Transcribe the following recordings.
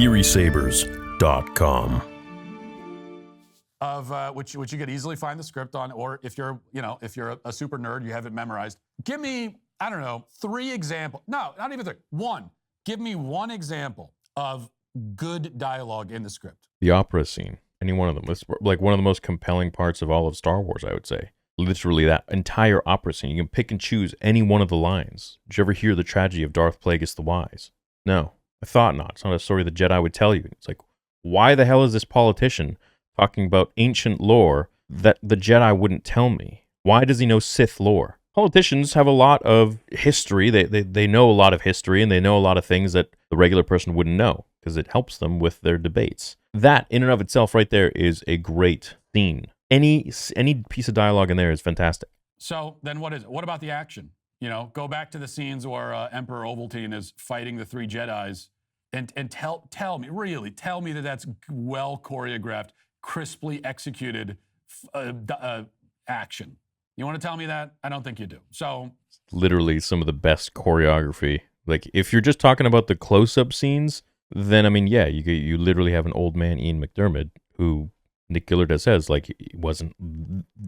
TheorySabers.com. Of which you could easily find the script on, or if you're a super nerd, you have it memorized. Give me, I don't know, 3 examples. No, not even 3. 1. Give me 1 example of good dialogue in the script. The opera scene. Any one of them. It's like one of the most compelling parts of all of Star Wars, I would say. Literally that entire opera scene. You can pick and choose any one of the lines. Did you ever hear the tragedy of Darth Plagueis the Wise? No, I thought not. It's not a story the Jedi would tell you. It's like, why the hell is this politician talking about ancient lore that the Jedi wouldn't tell me? Why does he know Sith lore? Politicians have a lot of history. They know a lot of history, and they know a lot of things that the regular person wouldn't know because it helps them with their debates. That, in and of itself, right there, is a great scene. Any piece of dialogue in there is fantastic. So then what is it? What about the action? Go back to the scenes where Emperor Ovaltine is fighting the 3 Jedis, and tell me that that's well choreographed, crisply executed action. You want to tell me that? I don't think you do. So literally some of the best choreography. Like, if you're just talking about the close-up scenes, then, I mean, yeah, you literally have an old man, Ian McDiarmid, who Nick Gillard says, like, he wasn't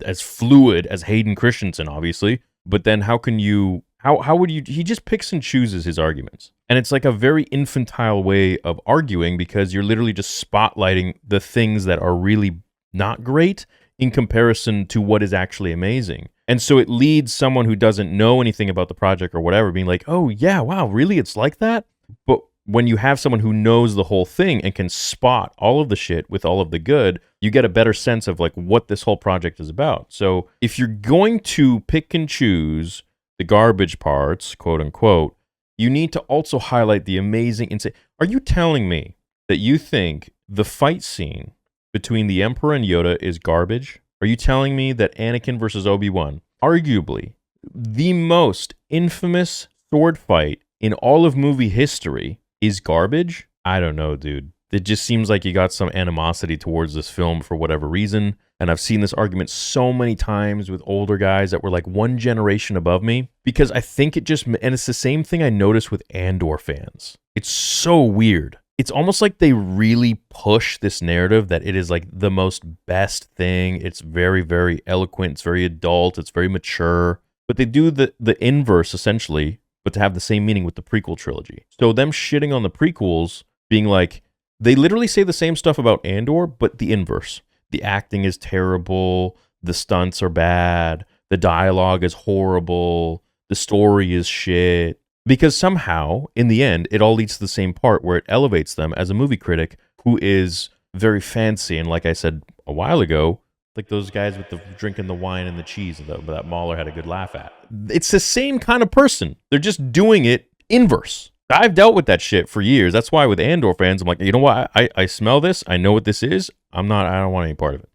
as fluid as Hayden Christensen, obviously. But then how would you, he just picks and chooses his arguments. And it's like a very infantile way of arguing because you're literally just spotlighting the things that are really not great in comparison to what is actually amazing. And so it leads someone who doesn't know anything about the project or whatever being like, oh yeah, wow, really? It's like that? But when you have someone who knows the whole thing and can spot all of the shit with all of the good, you get a better sense of like what this whole project is about. So if you're going to pick and choose the garbage parts, quote unquote, you need to also highlight the amazing insane. Are you telling me that you think the fight scene between the Emperor and Yoda is garbage? Are you telling me that Anakin versus Obi-Wan, arguably the most infamous sword fight in all of movie history, is garbage? I don't know, dude. It just seems like you got some animosity towards this film for whatever reason. And I've seen this argument so many times with older guys that were like one generation above me, because I think and it's the same thing I noticed with Andor fans. It's so weird. It's almost like they really push this narrative that it is like the most best thing. It's very, very eloquent. It's very adult. It's very mature. But they do the inverse, essentially, but to have the same meaning with the prequel trilogy. So them shitting on the prequels, being like, they literally say the same stuff about Andor, but the inverse. The acting is terrible. The stunts are bad. The dialogue is horrible. The story is shit. Because somehow, in the end, it all leads to the same part where it elevates them as a movie critic who is very fancy. And like I said a while ago, like those guys with the drinking the wine and the cheese that Mahler had a good laugh at. It's the same kind of person. They're just doing it inverse. I've dealt with that shit for years. That's why with Andor fans, I'm like, you know what? I smell this. I know what this is. I don't want any part of it.